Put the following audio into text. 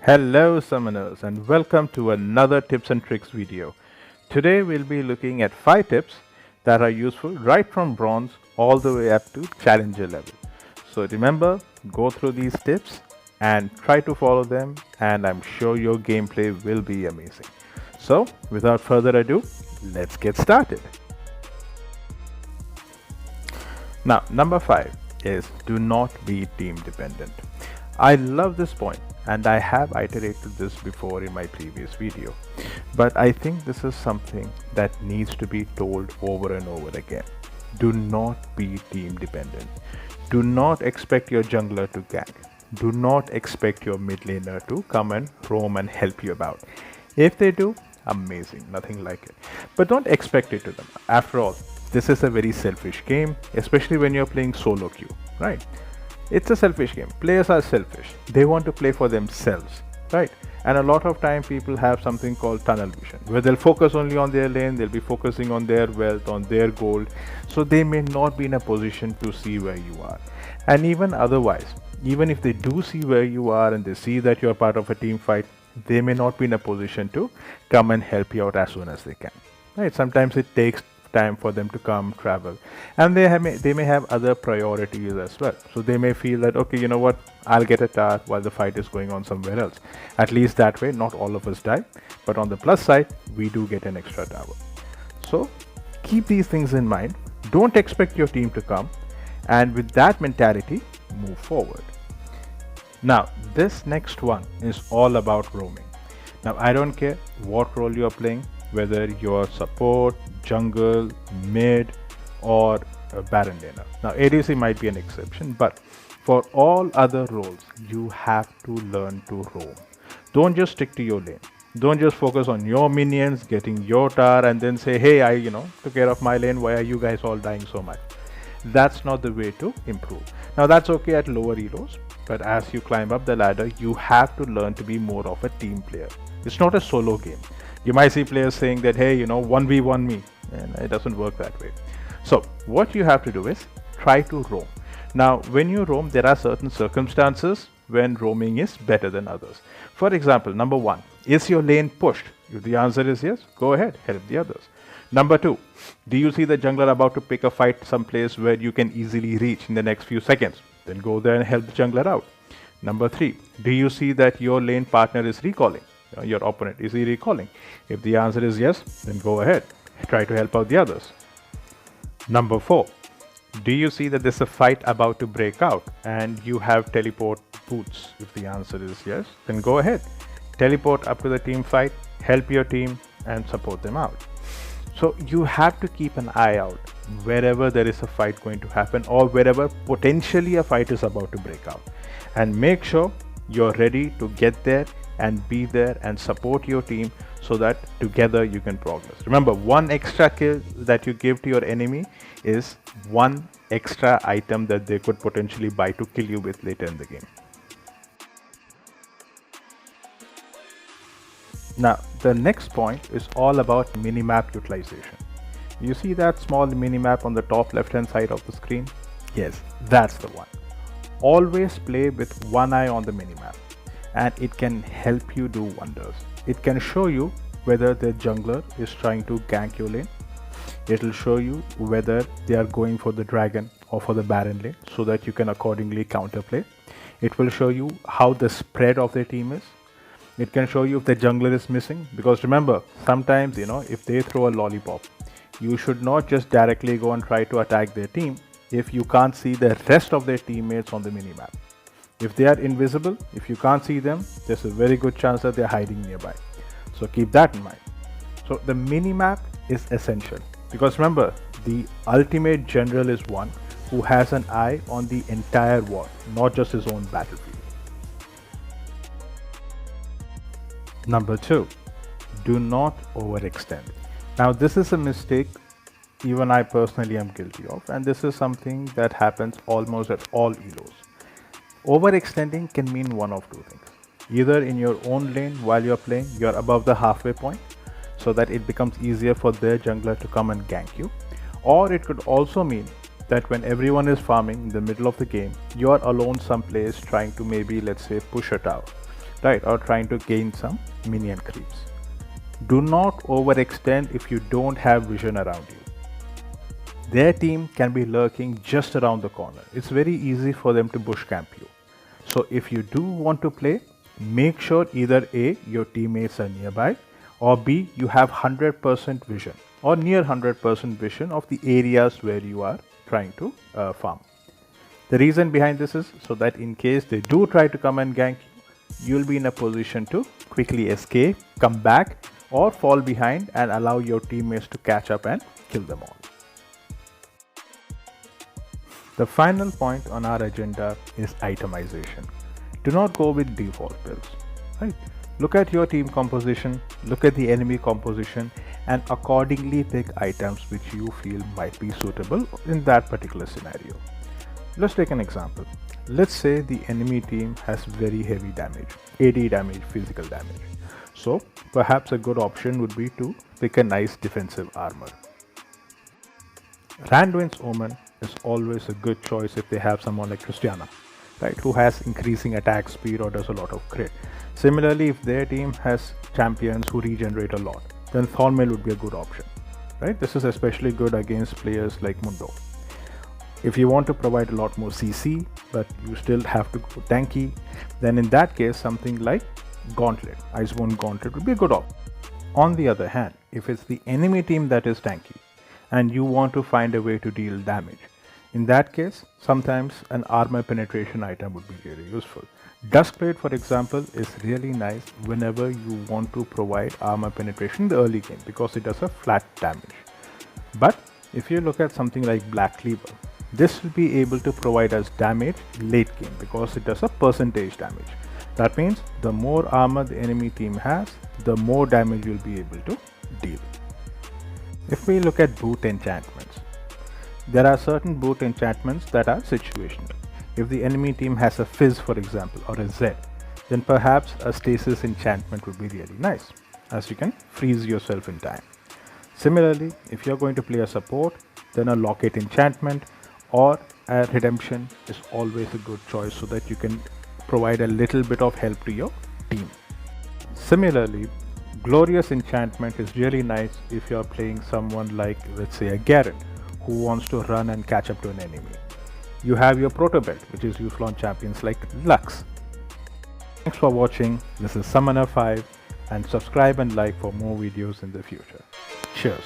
Hello summoners and welcome to another tips and tricks video. Today we'll be looking at 5 tips that are useful right from bronze all the way up to challenger level. So remember, go through these tips and try to follow them, and I'm sure your gameplay will be amazing. So without further ado, let's get started. Now, number 5 is do not be team dependent. I love this point and I have iterated this before in my previous video, but I think this is something that needs to be told over and over again. Do not be team dependent. Do not expect your jungler to gank. Do not expect your mid laner to come and roam and help you about. If they do, amazing, nothing like it. But don't expect it to them. After all, this is a very selfish game, especially when you're playing solo queue, right? It's a selfish game. Players are selfish. They want to play for themselves, right? And a lot of time people have something called tunnel vision, where they'll focus only on their lane, they'll be focusing on their wealth, on their gold, so they may not be in a position to see where you are. And even otherwise, even if they do see where you are and they see that you're part of a team fight, they may not be in a position to come and help you out as soon as they can, right? Sometimes it takes time for them to come travel, and they may have other priorities as well. So they may feel that, okay, you know what, I'll get a tower while the fight is going on somewhere else. At least that way not all of us die, but on the plus side we do get an extra tower. So keep these things in mind. Don't expect your team to come, and with that mentality, move forward. Now this next one is all about roaming. Now I don't care what role you're playing, whether you're support, jungle, mid, or a Baron laner. Now ADC might be an exception, but for all other roles, you have to learn to roam. Don't just stick to your lane. Don't just focus on your minions, getting your tower, and then say, hey, I took care of my lane, why are you guys all dying so much? That's not the way to improve. Now that's okay at lower elos, but as you climb up the ladder, you have to learn to be more of a team player. It's not a solo game. You might see players saying that, hey, 1v1 me, and it doesn't work that way. So what you have to do is try to roam. Now, when you roam, there are certain circumstances when roaming is better than others. For example, number 1, is your lane pushed? If the answer is yes, go ahead, help the others. Number 2, do you see the jungler about to pick a fight someplace where you can easily reach in the next few seconds? Then go there and help the jungler out. Number 3, do you see that your lane partner is recalling? Your opponent, is he recalling? If the answer is yes, then go ahead, try to help out the others. Number 4, do you see that there's a fight about to break out and you have teleport boots? If the answer is yes, then go ahead, teleport up to the team fight, help your team and support them out. So you have to keep an eye out wherever there is a fight going to happen, or wherever potentially a fight is about to break out, and make sure you're ready to get there and be there and support your team, so that together you can progress. Remember, one extra kill that you give to your enemy is one extra item that they could potentially buy to kill you with later in the game. Now the next point is all about minimap utilization. You see that small minimap on the top left hand side of the screen? Yes, that's the one. Always play with one eye on the minimap, and it can help you do wonders. It can show you whether the jungler is trying to gank your lane. It will show you whether they are going for the dragon or for the Baron lane, so that you can accordingly counterplay. It will show you how the spread of their team is. It can show you if the jungler is missing, because remember, sometimes if they throw a lollipop, you should not just directly go and try to attack their team if you can't see the rest of their teammates on the minimap. If they are invisible, if you can't see them, there's a very good chance that they're hiding nearby. So keep that in mind. So the minimap is essential, because remember, the ultimate general is one who has an eye on the entire war, not just his own battlefield. Number 2, do not overextend. Now this is a mistake even I personally am guilty of, and this is something that happens almost at all elos. Overextending can mean one of two things. Either in your own lane while you're playing, you're above the halfway point, so that it becomes easier for their jungler to come and gank you. Or it could also mean that when everyone is farming in the middle of the game, you're alone someplace trying to maybe, let's say, push a tower. right? Or trying to gain some minion creeps. Do not overextend if you don't have vision around you. Their team can be lurking just around the corner. It's very easy for them to bush camp you. So if you do want to play, make sure either A, your teammates are nearby, or B, you have 100% vision or near 100% vision of the areas where you are trying to farm. The reason behind this is so that in case they do try to come and gank you, you'll be in a position to quickly escape, come back, or fall behind and allow your teammates to catch up and kill them all. The final point on our agenda is itemization. Do not go with default builds, right? Look at your team composition, look at the enemy composition, and accordingly pick items which you feel might be suitable in that particular scenario. Let's take an example. Let's say the enemy team has very heavy damage, AD damage, physical damage. So perhaps a good option would be to pick a nice defensive armor. Randuin's Omen is always a good choice if they have someone like Christiana, right, who has increasing attack speed or does a lot of crit. Similarly, if their team has champions who regenerate a lot, then Thornmail would be a good option, right? This is especially good against players like Mundo. If you want to provide a lot more CC, but you still have to go tanky, then in that case, something like Gauntlet, Iceborne Gauntlet would be a good option. On the other hand, if it's the enemy team that is tanky, and you want to find a way to deal damage, in that case, sometimes an armor penetration item would be really useful. Duskblade, for example, is really nice whenever you want to provide armor penetration in the early game because it does a flat damage. But if you look at something like Black Cleaver, this will be able to provide us damage late game because it does a percentage damage. That means the more armor the enemy team has, the more damage you'll be able to deal. If we look at boot enchantments, there are certain boot enchantments that are situational. If the enemy team has a Fizz, for example, or a Z, then perhaps a Stasis enchantment would be really nice, as you can freeze yourself in time. Similarly, if you're going to play a support, then a Locket enchantment or a Redemption is always a good choice so that you can provide a little bit of help to your team. Similarly, Glorious enchantment is really nice if you're playing someone like, let's say, a Garen who wants to run and catch up to an enemy. You have your Proto Belt, which is useful on champions like Lux. Thanks for watching. This is Summoner 5, and subscribe and like for more videos in the future. Cheers.